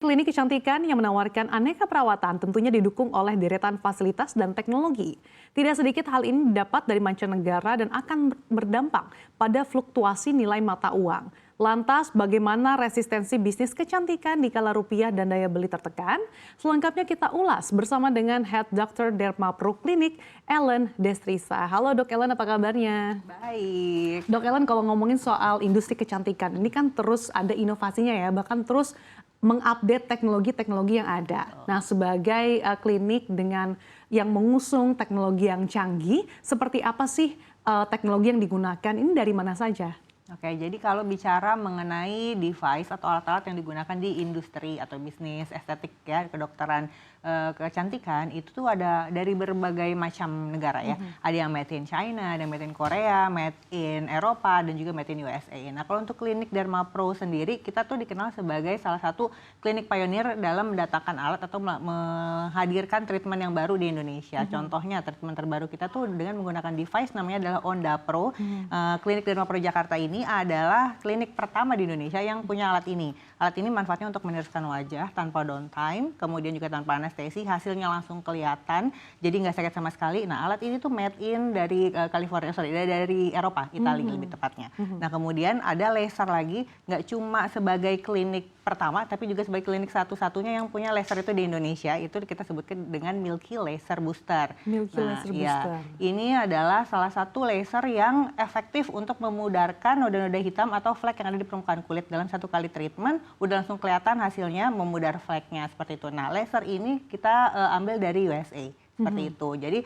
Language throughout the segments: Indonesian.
Klinik kecantikan yang menawarkan aneka perawatan tentunya didukung oleh deretan fasilitas dan teknologi. Tidak sedikit hal ini didapat dari mancanegara dan akan berdampak pada fluktuasi nilai mata uang. Lantas, bagaimana resistensi bisnis kecantikan di kala rupiah dan daya beli tertekan? Selengkapnya kita ulas bersama dengan Head Dr. Derma Pro Clinic, Ellen Destrisa. Halo Dok Ellen, apa kabarnya? Baik. Dok Ellen, kalau ngomongin soal industri kecantikan, ini kan terus ada inovasinya ya, bahkan terus mengupdate teknologi-teknologi yang ada. Nah, sebagai klinik dengan yang mengusung teknologi yang canggih, seperti apa sih teknologi yang digunakan? Ini dari mana saja? Oke, jadi kalau bicara mengenai device atau alat-alat yang digunakan di industri atau bisnis estetik ya, kedokteran, kecantikan itu tuh ada dari berbagai macam negara ya. Ada yang made in China, ada yang made in Korea, made in Eropa, dan juga made in USA. Nah, kalau untuk klinik Derma Pro sendiri, kita tuh dikenal sebagai salah satu klinik pionir dalam mendatangkan alat atau menghadirkan treatment yang baru di Indonesia. Contohnya treatment terbaru kita tuh dengan menggunakan device namanya adalah Onda Pro. Klinik Derma Pro Jakarta ini adalah klinik pertama di Indonesia yang punya alat ini. Alat ini manfaatnya untuk meniruskan wajah tanpa downtime, kemudian juga tanpa anestesi, hasilnya langsung kelihatan, jadi nggak sakit sama sekali. Nah, alat ini tuh made in dari dari Eropa, Italia lebih tepatnya. Nah, kemudian ada laser lagi, nggak cuma sebagai klinik pertama, tapi juga sebagai klinik satu-satunya yang punya laser itu di Indonesia. Itu kita sebutkan dengan Milky Laser Booster. Milky Laser Booster. Ini adalah salah satu laser yang efektif untuk memudarkan noda-noda hitam atau flek yang ada di permukaan kulit. Dalam satu kali treatment, udah langsung kelihatan hasilnya memudar fleknya seperti itu. Nah, laser ini kita ambil dari USA seperti itu. Jadi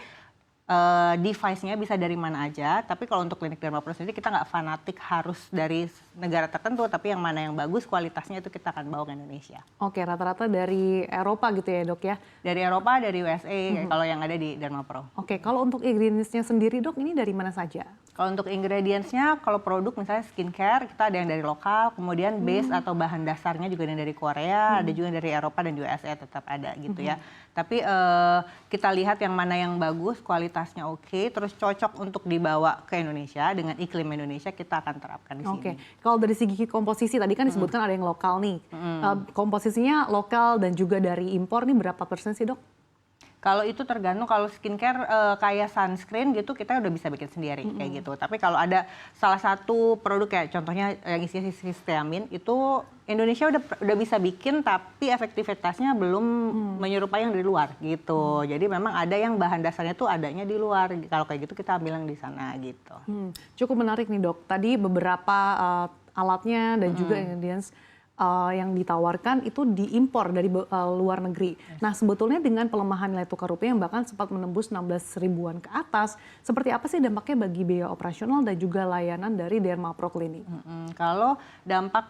device-nya bisa dari mana aja, tapi kalau untuk klinik Derma Pro sendiri kita nggak fanatik harus dari negara tertentu, tapi yang mana yang bagus kualitasnya itu kita akan bawa ke Indonesia. Oke, rata-rata dari Eropa gitu ya Dok ya? Dari Eropa, dari USA kalau yang ada di Derma Pro. Oke, kalau untuk ingredients-nya sendiri Dok, ini dari mana saja? Kalau untuk ingredients-nya, kalau produk misalnya skincare, kita ada yang dari lokal, kemudian base atau bahan dasarnya juga yang dari Korea, ada juga dari Eropa dan USA tetap ada gitu ya. Tapi kita lihat yang mana yang bagus, kualitasnya oke, terus cocok untuk dibawa ke Indonesia dengan iklim Indonesia, kita akan terapkan di sini. Oke, kalau dari segi komposisi tadi kan disebutkan ada yang lokal nih. Komposisinya lokal dan juga dari impor nih berapa persen sih Dok? Kalau itu tergantung, kalau skincare kayak sunscreen gitu kita udah bisa bikin sendiri kayak gitu. Tapi kalau ada salah satu produk kayak contohnya yang isinya histamin itu Indonesia udah bisa bikin tapi efektivitasnya belum menyerupai yang di luar gitu. Jadi memang ada yang bahan dasarnya tuh adanya di luar. Kalau kayak gitu kita ambil yang di sana gitu. Cukup menarik nih Dok. Tadi beberapa alatnya dan juga ingredients yang ditawarkan itu diimpor dari luar negeri. Nah, sebetulnya dengan pelemahan nilai tukar rupiah yang bahkan sempat menembus 16 ribuan ke atas, seperti apa sih dampaknya bagi biaya operasional dan juga layanan dari Derma Pro Clinic? Kalau dampak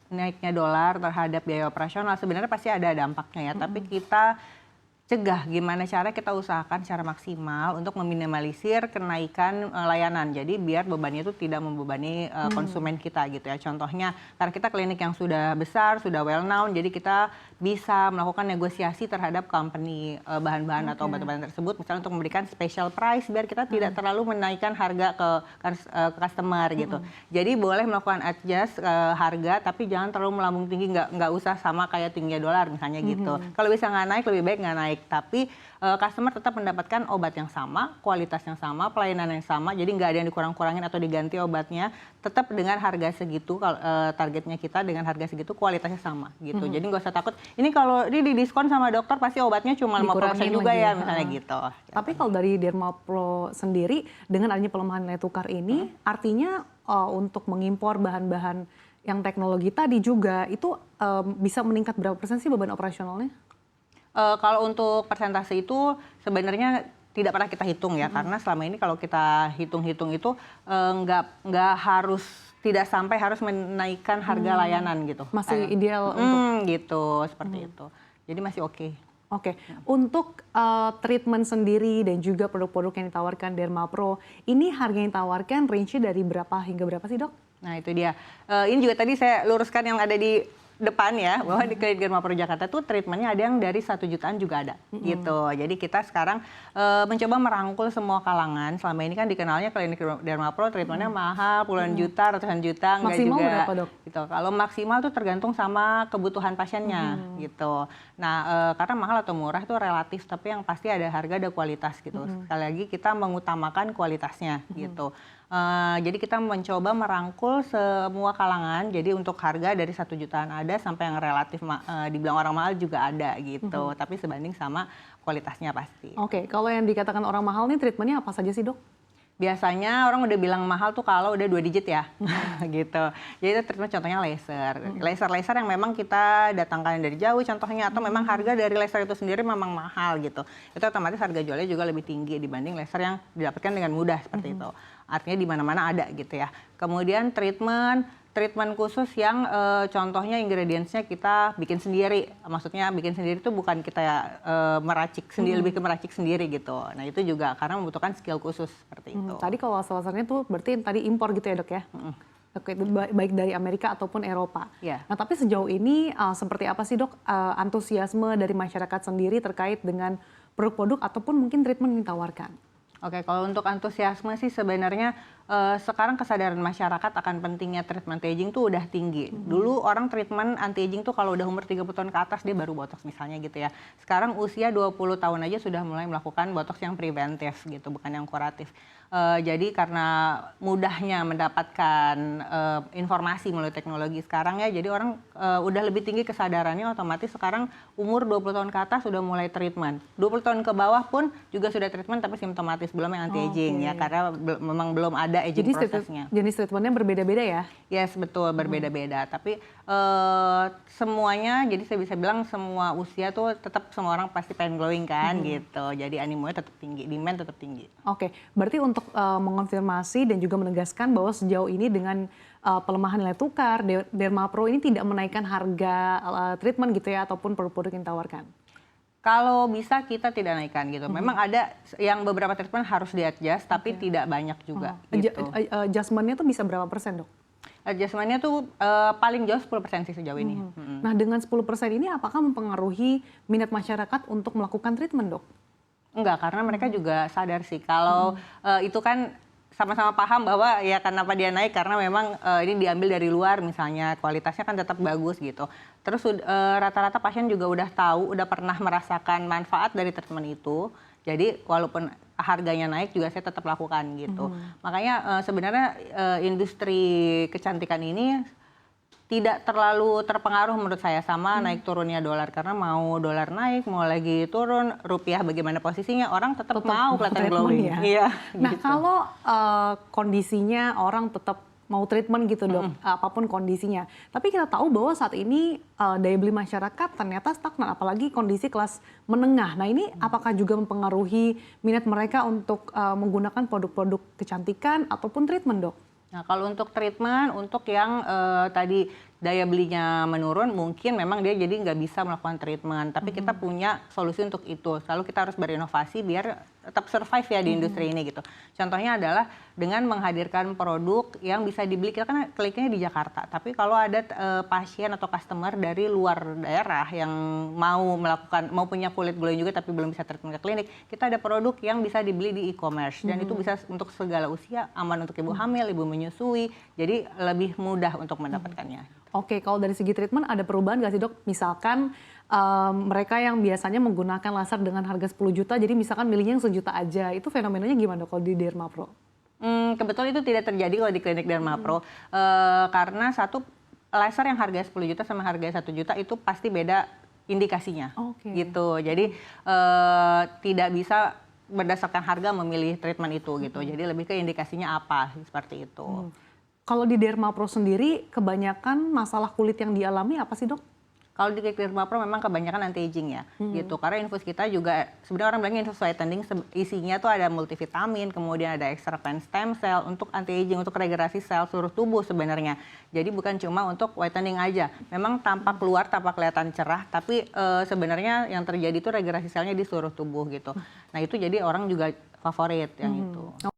naiknya dolar terhadap biaya operasional sebenarnya pasti ada dampaknya ya, tapi kita cegah gimana cara kita usahakan secara maksimal untuk meminimalisir kenaikan layanan. Jadi biar bebannya itu tidak membebani konsumen kita gitu ya. Contohnya karena kita klinik yang sudah besar, sudah well known, jadi kita bisa melakukan negosiasi terhadap company bahan-bahan atau obat-obatan tersebut, misalnya untuk memberikan special price biar kita tidak terlalu menaikkan harga ke customer gitu. Jadi boleh melakukan adjust harga, tapi jangan terlalu melambung tinggi, nggak usah sama kayak tingginya dolar misalnya gitu. Kalau bisa nggak naik, lebih baik nggak naik. Tapi customer tetap mendapatkan obat yang sama, kualitas yang sama, pelayanan yang sama, jadi nggak ada yang dikurang-kurangin atau diganti obatnya, tetap dengan harga segitu, targetnya kita dengan harga segitu, kualitasnya sama gitu. Jadi nggak usah takut, ini kalau ini didiskon sama dokter pasti obatnya cuma 50% juga ya, misalnya gitu. Tapi kalau dari Derma Pro sendiri, dengan adanya pelemahan nilai tukar ini, artinya untuk mengimpor bahan-bahan yang teknologi tadi juga, itu bisa meningkat berapa persen sih beban operasionalnya? Kalau untuk persentase itu sebenarnya tidak pernah kita hitung ya, karena selama ini kalau kita hitung-hitung itu nggak harus, tidak sampai harus menaikkan harga layanan gitu. Masih ideal untuk gitu, seperti itu. Jadi masih oke. Oke, untuk treatment sendiri dan juga produk-produk yang ditawarkan Derma Pro, ini harga yang ditawarkan range-nya dari berapa hingga berapa sih Dok? Nah itu dia. Ini juga tadi saya luruskan yang ada di depan ya, bahwa di Klinik Dermapro Jakarta tuh treatmentnya ada yang dari 1 jutaan juga ada gitu. Jadi kita sekarang mencoba merangkul semua kalangan. Selama ini kan dikenalnya Klinik Dermapro treatmentnya mahal, puluhan juta, ratusan juta, enggak Maksimal juga. berapa, Dok? Gitu. Kalau maksimal tuh tergantung sama kebutuhan pasiennya gitu. Nah, karena mahal atau murah itu relatif, tapi yang pasti ada harga, ada kualitas gitu. Sekali lagi kita mengutamakan kualitasnya gitu. Jadi kita mencoba merangkul semua kalangan. Jadi untuk harga dari 1 jutaan ada sampai yang relatif dibilang orang mahal juga ada gitu. Tapi sebanding sama kualitasnya pasti. Oke, kalau yang dikatakan orang mahal nih treatmentnya apa saja sih, Dok? Biasanya orang udah bilang mahal tuh kalau udah 2 digit ya, gitu. Jadi itu treatment contohnya laser. Laser yang memang kita datangkan dari jauh contohnya, atau memang harga dari laser itu sendiri memang mahal gitu. Itu otomatis harga jualnya juga lebih tinggi dibanding laser yang didapatkan dengan mudah seperti itu. Artinya di mana-mana ada gitu ya. Kemudian treatment khusus yang contohnya ingredientsnya kita bikin sendiri. Maksudnya bikin sendiri itu bukan kita meracik sendiri, lebih ke meracik sendiri gitu. Nah itu juga karena membutuhkan skill khusus seperti itu. Tadi kalau lasernya tuh berarti tadi impor gitu ya, Dok ya? Oke, baik dari Amerika ataupun Eropa. Yeah. Nah tapi sejauh ini seperti apa sih, Dok, antusiasme dari masyarakat sendiri terkait dengan produk-produk ataupun mungkin treatment yang ditawarkan? Oke, kalau untuk antusiasme sih sebenarnya sekarang kesadaran masyarakat akan pentingnya treatment anti-aging tuh udah tinggi. Dulu orang treatment anti-aging tuh kalau udah umur 30 tahun ke atas dia baru botox misalnya gitu ya. Sekarang usia 20 tahun aja sudah mulai melakukan botox yang preventif gitu, bukan yang kuratif. Jadi karena mudahnya mendapatkan informasi melalui teknologi sekarang ya, jadi orang udah lebih tinggi kesadarannya, otomatis sekarang umur 20 tahun ke atas sudah mulai treatment. 20 tahun ke bawah pun juga sudah treatment tapi simptomatis, belum yang anti-aging ya, karena memang belum ada aging prosesnya. Jenis treatmentnya berbeda-beda ya? Yes, betul, berbeda-beda. Tapi semuanya, jadi saya bisa bilang semua usia tuh tetap semua orang pasti pengen glowing kan gitu. Jadi animonya tetap tinggi, demand tetap tinggi. Oke, berarti untuk mengonfirmasi dan juga menegaskan bahwa sejauh ini dengan pelemahan nilai tukar, Dermapro ini tidak menaikkan harga treatment gitu ya, ataupun produk-produk yang ditawarkan? Kalau bisa kita tidak naikkan gitu. Memang ada yang beberapa treatment harus di-adjust, tapi tidak banyak juga. Gitu. Adjustment-nya tuh bisa berapa persen, Dok? Adjustment-nya tuh paling jauh 10% sih sejauh ini. Nah dengan 10% ini apakah mempengaruhi minat masyarakat untuk melakukan treatment, Dok? Enggak, karena mereka juga sadar sih kalau itu kan sama-sama paham bahwa ya kenapa dia naik, karena memang ini diambil dari luar misalnya, kualitasnya kan tetap bagus gitu. Terus rata-rata pasien juga udah tahu, udah pernah merasakan manfaat dari treatment itu. Jadi walaupun harganya naik juga saya tetap lakukan gitu. Makanya sebenarnya industri kecantikan ini tidak terlalu terpengaruh menurut saya sama naik turunnya dolar, karena mau dolar naik mau lagi turun, rupiah bagaimana posisinya, orang tetap mau kelihatan glowing. Ya? Iya. Nah gitu. kalau kondisinya orang tetap mau treatment gitu, Dok, apapun kondisinya. Tapi kita tahu bahwa saat ini daya beli masyarakat ternyata stagnan, apalagi kondisi kelas menengah. Nah ini apakah juga mempengaruhi minat mereka untuk menggunakan produk-produk kecantikan ataupun treatment, Dok? Nah, kalau untuk treatment, untuk yang tadi daya belinya menurun, mungkin memang dia jadi nggak bisa melakukan treatment. Tapi kita punya solusi untuk itu. Selalu kita harus berinovasi biar tetap survive ya di industri ini gitu. Contohnya adalah dengan menghadirkan produk yang bisa dibeli. Kita kan kliniknya di Jakarta, tapi kalau ada pasien atau customer dari luar daerah yang mau punya kulit glowing juga tapi belum bisa treatment ke klinik, kita ada produk yang bisa dibeli di e-commerce dan itu bisa untuk segala usia, aman untuk ibu hamil, ibu menyusui, jadi lebih mudah untuk mendapatkannya. Oke, kalau dari segi treatment ada perubahan nggak sih, Dok? Misalkan mereka yang biasanya menggunakan laser dengan harga 10 juta, jadi misalkan milihnya yang 1 juta aja, itu fenomenanya gimana, Dok, kalau di Dermapro? Kebetulan itu tidak terjadi kalau di klinik Dermapro, karena satu laser yang harga 10 juta sama harga 1 juta itu pasti beda indikasinya, gitu. Jadi tidak bisa berdasarkan harga memilih treatment itu gitu. Jadi lebih ke indikasinya apa seperti itu. Kalau di Dermapro sendiri, kebanyakan masalah kulit yang dialami apa sih, Dok? Kalau di klinik Dermapro memang kebanyakan anti-aging ya, gitu. Karena infus kita juga, sebenarnya orang bilangnya infus whitening, isinya tuh ada multivitamin, kemudian ada extra plant stem cell untuk anti-aging, untuk regenerasi sel seluruh tubuh sebenarnya. Jadi bukan cuma untuk whitening aja. Memang tampak keluar, tampak kelihatan cerah, tapi sebenarnya yang terjadi itu regenerasi selnya di seluruh tubuh gitu. Nah itu jadi orang juga favorit yang itu.